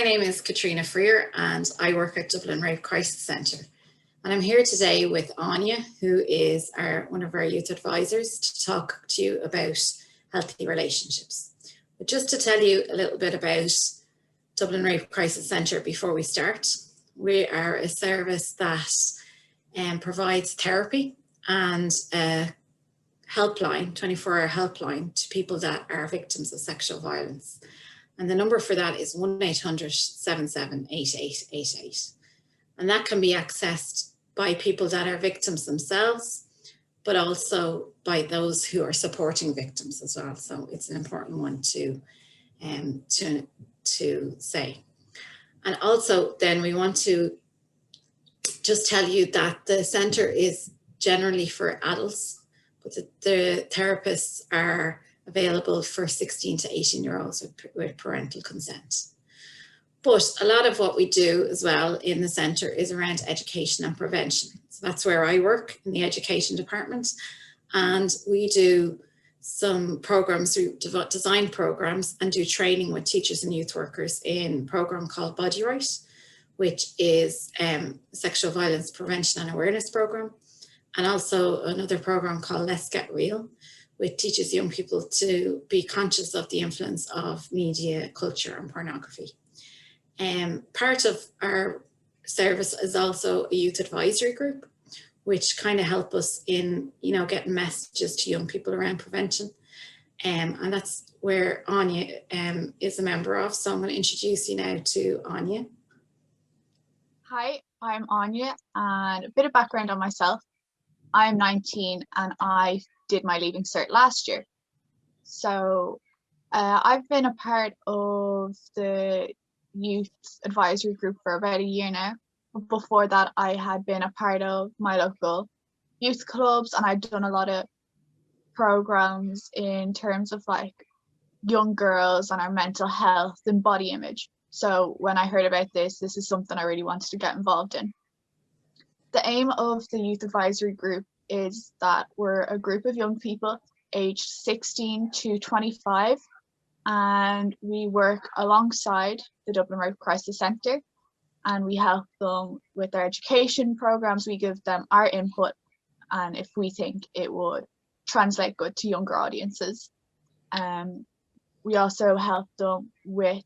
my name is Caitriona Freir and I work at Dublin Rape Crisis Centre. And I'm here today with Aine, who is one of our youth advisors, to talk to you about healthy relationships. But just to tell you a little bit about Dublin Rape Crisis Centre before we start, we are a service that provides therapy and a helpline, 24-hour helpline to people that are victims of sexual violence. And the number for that is 1-800-778888. And that can be accessed by people that are victims themselves, but also by those who are supporting victims as well. So it's an important one to say. And also then we want to just tell you that the centre is generally for adults, but the therapists are available for 16 to 18-year-olds with parental consent. But a lot of what we do as well in the centre is around education and prevention. So that's where I work, in the education department. And we do some programs, we design programs and do training with teachers and youth workers in a program called Body Right, which is a sexual violence prevention and awareness program. And also another program called Let's Get Real, which teaches young people to be conscious of the influence of media, culture and pornography. Part of our service is also a youth advisory group, which kind of help us in, getting messages to young people around prevention. And that's where Aine is a member of. So I'm going to introduce you now to Aine. Hi, I'm Aine, and a bit of background on myself. I'm 19 and I did my Leaving Cert last year. So I've been a part of the youth advisory group for about a year now. Before that, I had been a part of my local youth clubs, and I'd done a lot of programs in terms of like young girls and our mental health and body image. So when I heard about this is something I really wanted to get involved in. The aim of the youth advisory group is that we're a group of young people aged 16 to 25, and we work alongside the Dublin Rape Crisis Centre, and we help them with their education programs. We give them our input, and if we think it would translate good to younger audiences. We also help them with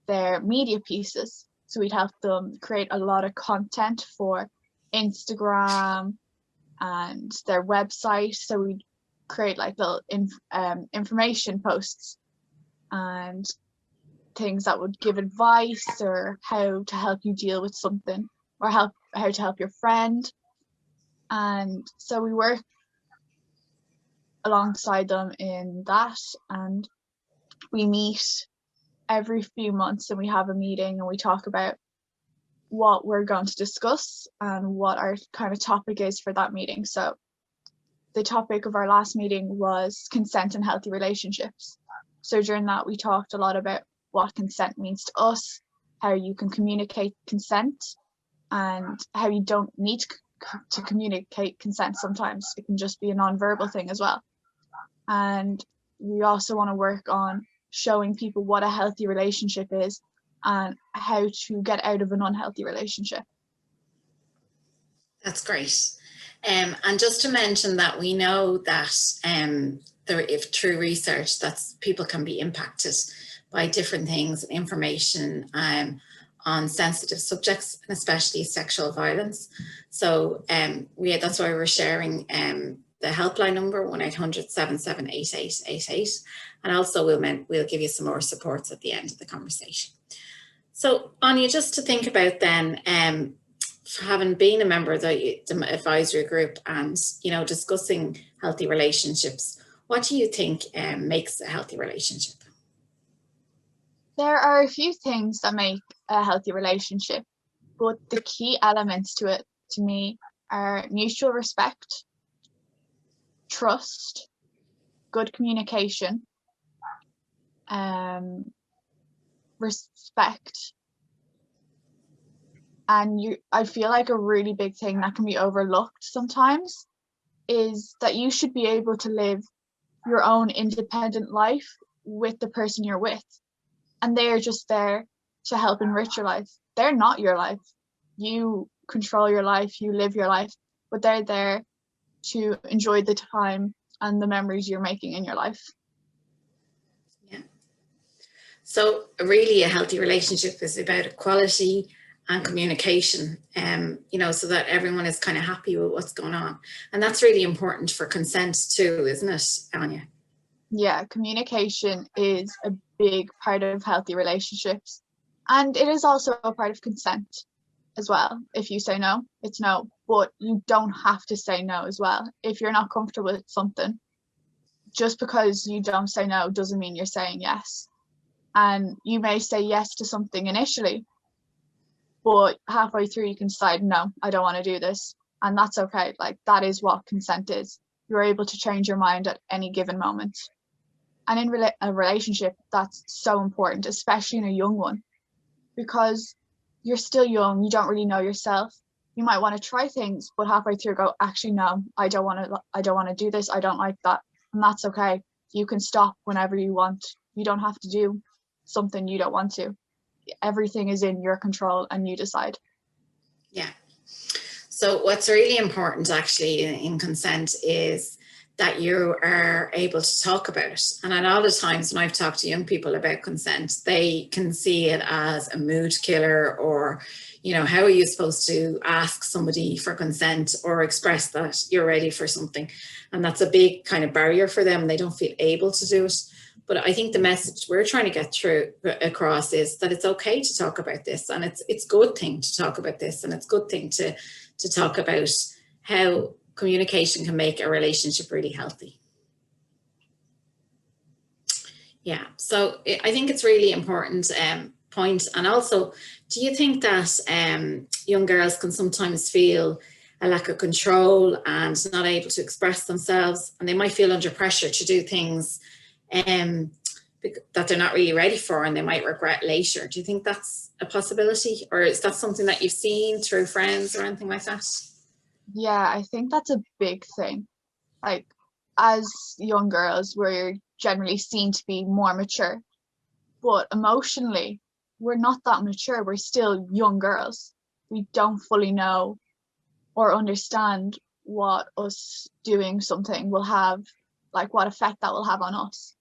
their media pieces. So we'd help them create a lot of content for Instagram and their website. So we'd create like little information posts and things that would give advice or how to help you deal with something, or how to help your friend. And so we work alongside them in that, and we meet every few months and we have a meeting and we talk about what we're going to discuss and what our kind of topic is for that meeting. So the topic of our last meeting was consent and healthy relationships. So during that, we talked a lot about what consent means to us, how you can communicate consent, and how you don't need to communicate consent sometimes. It can just be a non-verbal thing as well. And we also want to work on showing people what a healthy relationship is and how to get out of an unhealthy relationship. That's great. And just to mention that we know that if through research that people can be impacted by different things, information on sensitive subjects, and especially sexual violence. So that's why we're sharing the helpline number 1-800-778888, and also we'll give you some more supports at the end of the conversation. So Aine, just to think about then, having been a member of the advisory group and discussing healthy relationships, what do you think makes a healthy relationship? There are a few things that make a healthy relationship, but the key elements to it, to me, are mutual respect, trust, good communication, respect. And I feel like a really big thing that can be overlooked sometimes is that you should be able to live your own independent life with the person you're with. And they are just there to help enrich your life. They're not your life. You control your life, you live your life, but they're there to enjoy the time and the memories you're making in your life. Yeah. So really a healthy relationship is about equality and communication, you know, so that everyone is kind of happy with what's going on. And that's really important for consent too, isn't it, Anya? Yeah, communication is a big part of healthy relationships. And it is also a part of consent as well. If you say no, it's no, but you don't have to say no as well. If you're not comfortable with something, just because you don't say no doesn't mean you're saying yes. And you may say yes to something initially, but halfway through you can decide, no, I don't want to do this. And that's okay. Like, that is what consent is. You're able to change your mind at any given moment. And in a relationship, that's so important, especially in a young one, because you're still young, you don't really know yourself. You might want to try things, but halfway through go, actually, no, I don't want to do this. I don't like that. And that's okay. You can stop whenever you want. You don't have to do something you don't want to. Everything is in your control and you decide. Yeah. So what's really important actually in consent is that you are able to talk about it. And a lot of times when I've talked to young people about consent, they can see it as a mood killer, or, you know, how are you supposed to ask somebody for consent or express that you're ready for something? And that's a big kind of barrier for them. They don't feel able to do it. But I think the message we're trying to get across is that it's okay to talk about this, and it's a good thing to talk about this, and it's a good thing to talk about how communication can make a relationship really healthy. Yeah, so I think it's really important point. And also, do you think that young girls can sometimes feel a lack of control and not able to express themselves, and they might feel under pressure to do things that they're not really ready for, and they might regret later? Do you think that's a possibility, or is that something that you've seen through friends or anything like that? Yeah, I think that's a big thing. Like, as young girls, we're generally seen to be more mature, but emotionally, we're not that mature. We're still young girls. We don't fully know or understand what us doing something will have, like what effect that will have on us.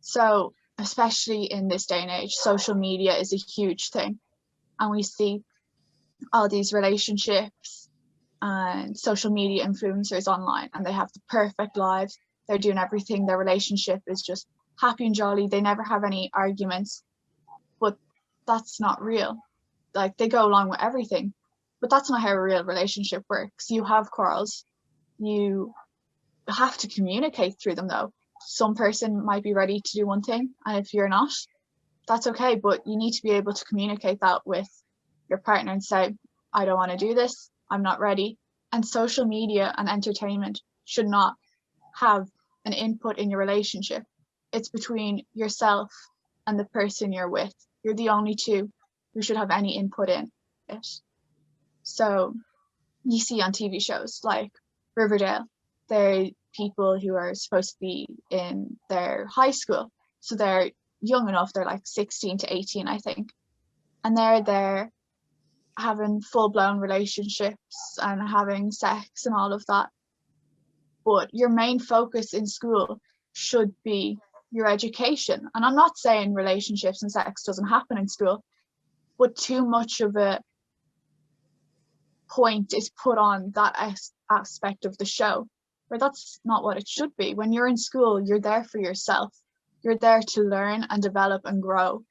So, especially in this day and age, social media is a huge thing. And we see all these relationships and social media influencers online, and they have the perfect lives. They're doing everything. Their relationship is just happy and jolly. They never have any arguments, but that's not real. Like, they go along with everything, but that's not how a real relationship works. You have quarrels. You have to communicate through them, though. Some person might be ready to do one thing, and if you're not, that's okay, but you need to be able to communicate that with your partner and say, I don't want to do this, I'm not ready. And social media and entertainment should not have an input in your relationship. It's between yourself and the person you're with. You're the only two who should have any input in it. So you see on TV shows like Riverdale, they're people who are supposed to be in their high school. So they're young enough, they're like 16 to 18, I think. And they're there having full-blown relationships and having sex and all of that. But your main focus in school should be your education. And I'm not saying relationships and sex doesn't happen in school, but too much of a point is put on that aspect of the show, where that's not what it should be. When you're in school, you're there for yourself. You're there to learn and develop and grow.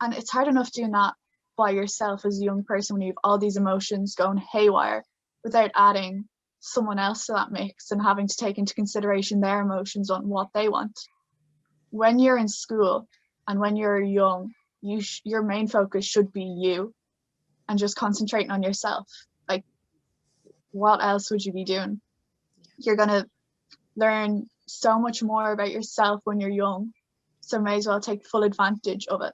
And it's hard enough doing that by yourself as a young person when you have all these emotions going haywire without adding someone else to that mix and having to take into consideration their emotions on what they want. When you're in school and when you're young, your main focus should be you and just concentrating on yourself. Like, what else would you be doing? You're going to learn so much more about yourself when you're young, so may as well take full advantage of it.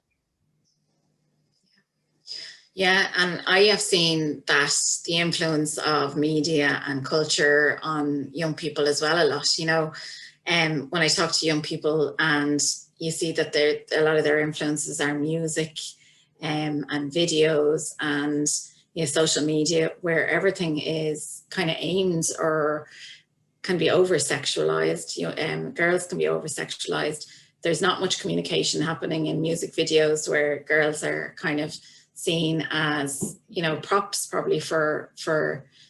Yeah, and I have seen that the influence of media and culture on young people as well a lot, you know. When I talk to young people, and you see that a lot of their influences are music, and videos and, you know, social media, where everything is kind of aimed or can be over sexualized. You know, girls can be over sexualized. There's not much communication happening in music videos, where girls are kind of seen as, you know, props probably for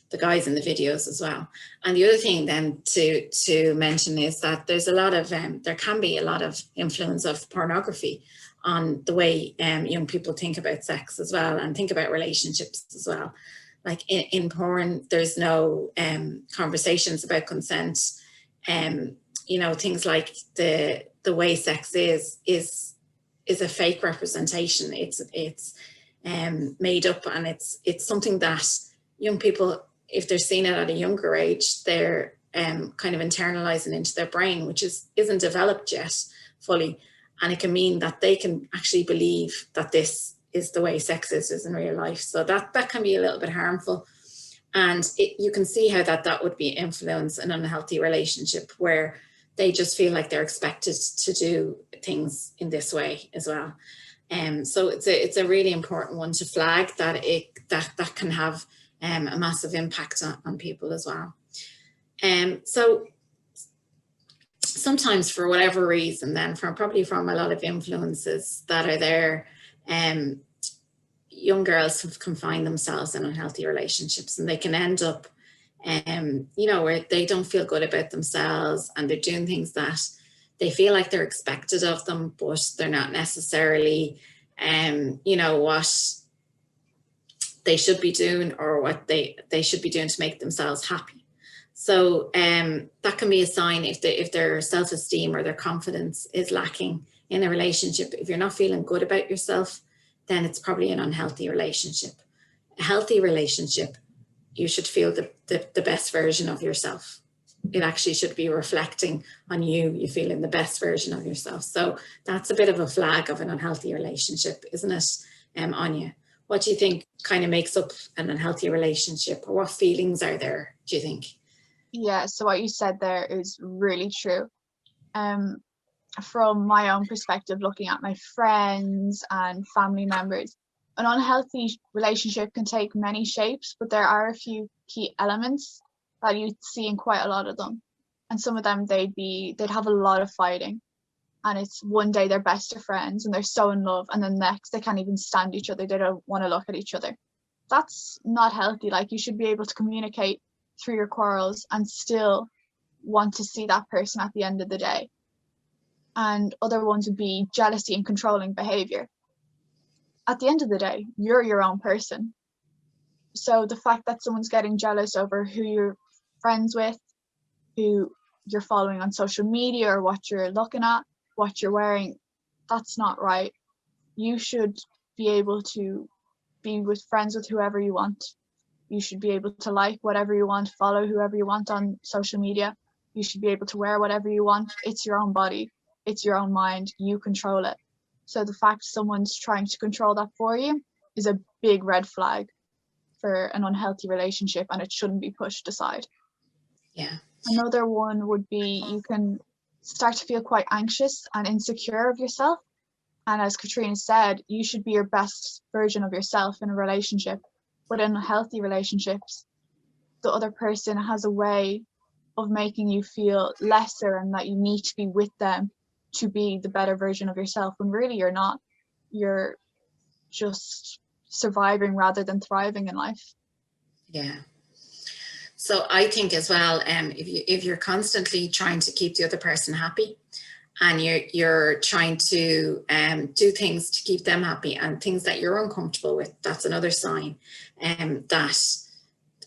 the guys in the videos as well. And the other thing then to mention is that there's a lot of there can be a lot of influence of pornography on the way young people think about sex as well, and think about relationships as well. Like in porn, there's no conversations about consent. You know, things like the way sex is a fake representation. It's made up, and it's something that young people, if they're seeing it at a younger age, they're kind of internalizing into their brain, which isn't developed yet fully. And it can mean that they can actually believe that this is the way sex is in real life. So that can be a little bit harmful. And you can see how that would be influence an unhealthy relationship, where they just feel like they're expected to do things in this way as well. So it's a really important one to flag, that that can have a massive impact on people as well. So sometimes, for whatever reason, then probably from a lot of influences that are there, young girls can find themselves in unhealthy relationships, and they can end up, you know, where they don't feel good about themselves, and they're doing things that they feel like they're expected of them, but they're not necessarily, you know, what they should be doing, or what they should be doing to make themselves happy. So that can be a sign if their self-esteem or their confidence is lacking in a relationship. If you're not feeling good about yourself, then it's probably an unhealthy relationship. A healthy relationship, you should feel the best version of yourself. It actually should be reflecting on you feeling the best version of yourself. So that's a bit of a flag of an unhealthy relationship, isn't it, Anya? What do you think kind of makes up an unhealthy relationship, or what feelings are there, do you think? Yeah, so what you said there is really true. From my own perspective, looking at my friends and family members, an unhealthy relationship can take many shapes, but there are a few key elements that you see in quite a lot of them. And some of them, they'd have a lot of fighting, and it's one day they're best of friends and they're so in love, and then next they can't even stand each other, they don't want to look at each other. That's not healthy. Like, you should be able to communicate through your quarrels and still want to see that person at the end of the day. And other ones would be jealousy and controlling behavior. At the end of the day, you're your own person. So the fact that someone's getting jealous over who you're friends with, who you're following on social media, or what you're looking at, what you're wearing, that's not right. You should be able to be with friends with whoever you want. You should be able to like whatever you want, follow whoever you want on social media. You should be able to wear whatever you want. It's your own body. It's your own mind. You control it. So the fact someone's trying to control that for you is a big red flag for an unhealthy relationship, and it shouldn't be pushed aside. Yeah. Another one would be, you can start to feel quite anxious and insecure of yourself. And as Caitriona said, you should be your best version of yourself in a relationship. But in healthy relationships, the other person has a way of making you feel lesser, and that you need to be with them to be the better version of yourself, when really you're not. You're just surviving rather than thriving in life. Yeah. So I think as well, if you're constantly trying to keep the other person happy, and you're trying to do things to keep them happy, and things that you're uncomfortable with, that's another sign that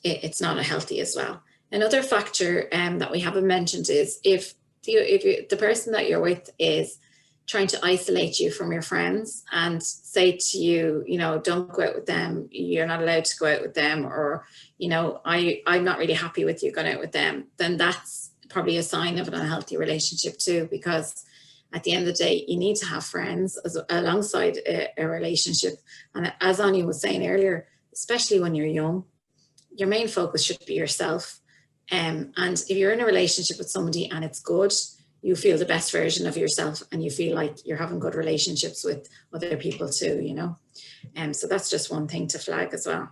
it's not healthy as well. Another factor that we haven't mentioned is if the person that you're with is trying to isolate you from your friends and say to you, you know, don't go out with them, you're not allowed to go out with them, or, you know, I'm not really happy with you going out with them, then that's probably a sign of an unhealthy relationship too, because at the end of the day, you need to have friends alongside a relationship. And as Anya was saying earlier, especially when you're young, your main focus should be yourself. And if you're in a relationship with somebody and it's good, you feel the best version of yourself, and you feel like you're having good relationships with other people too, you know. So that's just one thing to flag as well.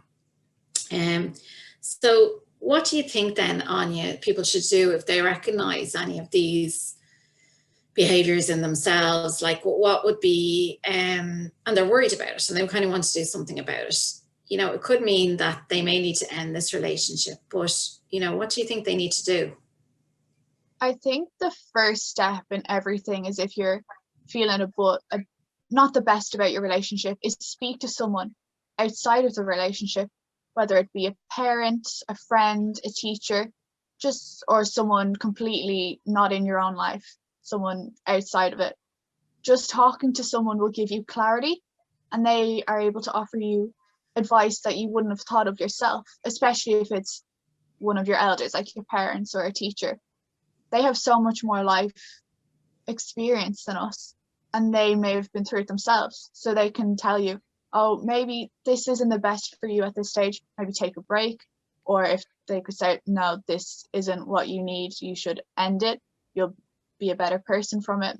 So what do you think then, Anya, people should do if they recognise any of these behaviours in themselves? Like what would be, and they're worried about it and they kind of want to do something about it. You know, it could mean that they may need to end this relationship, but, you know, what do you think they need to do? I think the first step in everything is, if you're feeling not the best about your relationship, is speak to someone outside of the relationship, whether it be a parent, a friend, a teacher, or someone completely not in your own life, someone outside of it. Just talking to someone will give you clarity, and they are able to offer you advice that you wouldn't have thought of yourself, especially if it's one of your elders, like your parents or a teacher. They have so much more life experience than us, and they may have been through it themselves, so they can tell you, oh, maybe this isn't the best for you at this stage, maybe take a break. Or if they could say, no, this isn't what you need, you should end it, you'll be a better person from it.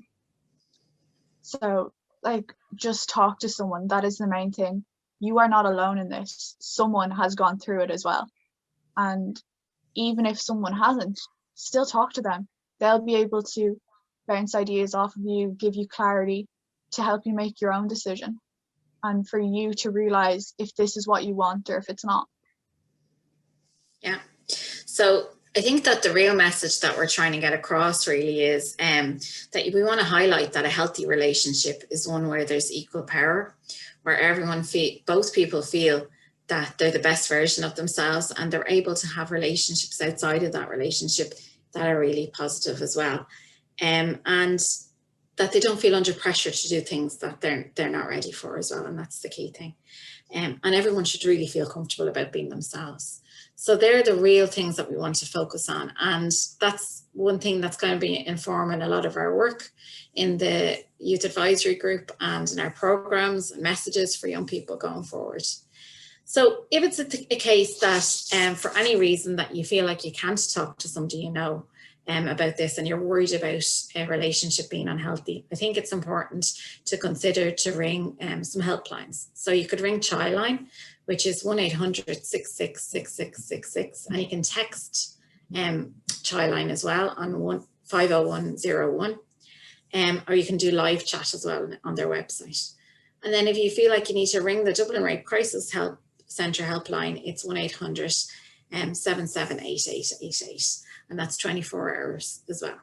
So, like, just talk to someone. That is the main thing. You are not alone in this. Someone has gone through it as well. And even if someone hasn't, still talk to them. They'll be able to bounce ideas off of you, give you clarity to help you make your own decision, and for you to realize if this is what you want or if it's not. Yeah. So I think that the real message that we're trying to get across really is that we want to highlight that a healthy relationship is one where there's equal power, where both people feel that they're the best version of themselves, and they're able to have relationships outside of that relationship that are really positive as well. And that they don't feel under pressure to do things that they're not ready for as well. And that's the key thing. And everyone should really feel comfortable about being themselves. So they're the real things that we want to focus on. And that's one thing that's going to be informing a lot of our work in the youth advisory group and in our programs and messages for young people going forward. So if it's a case that for any reason that you feel like you can't talk to somebody you know about this, and you're worried about a relationship being unhealthy, I think it's important to consider to ring some helplines. So you could ring Childline, which is 1-800-666666, and you can text Childline as well on 50101, or you can do live chat as well on their website. And then if you feel like you need to ring the Dublin Rape Crisis Centre helpline, it's 1-800-778888, and that's 24 hours as well.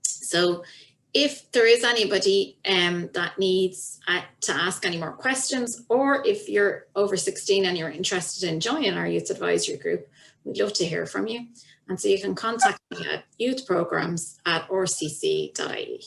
So if there is anybody that needs to ask any more questions, or if you're over 16 and you're interested in joining our youth advisory group, we'd love to hear from you. And so you can contact me at youthprograms@rcc.ie.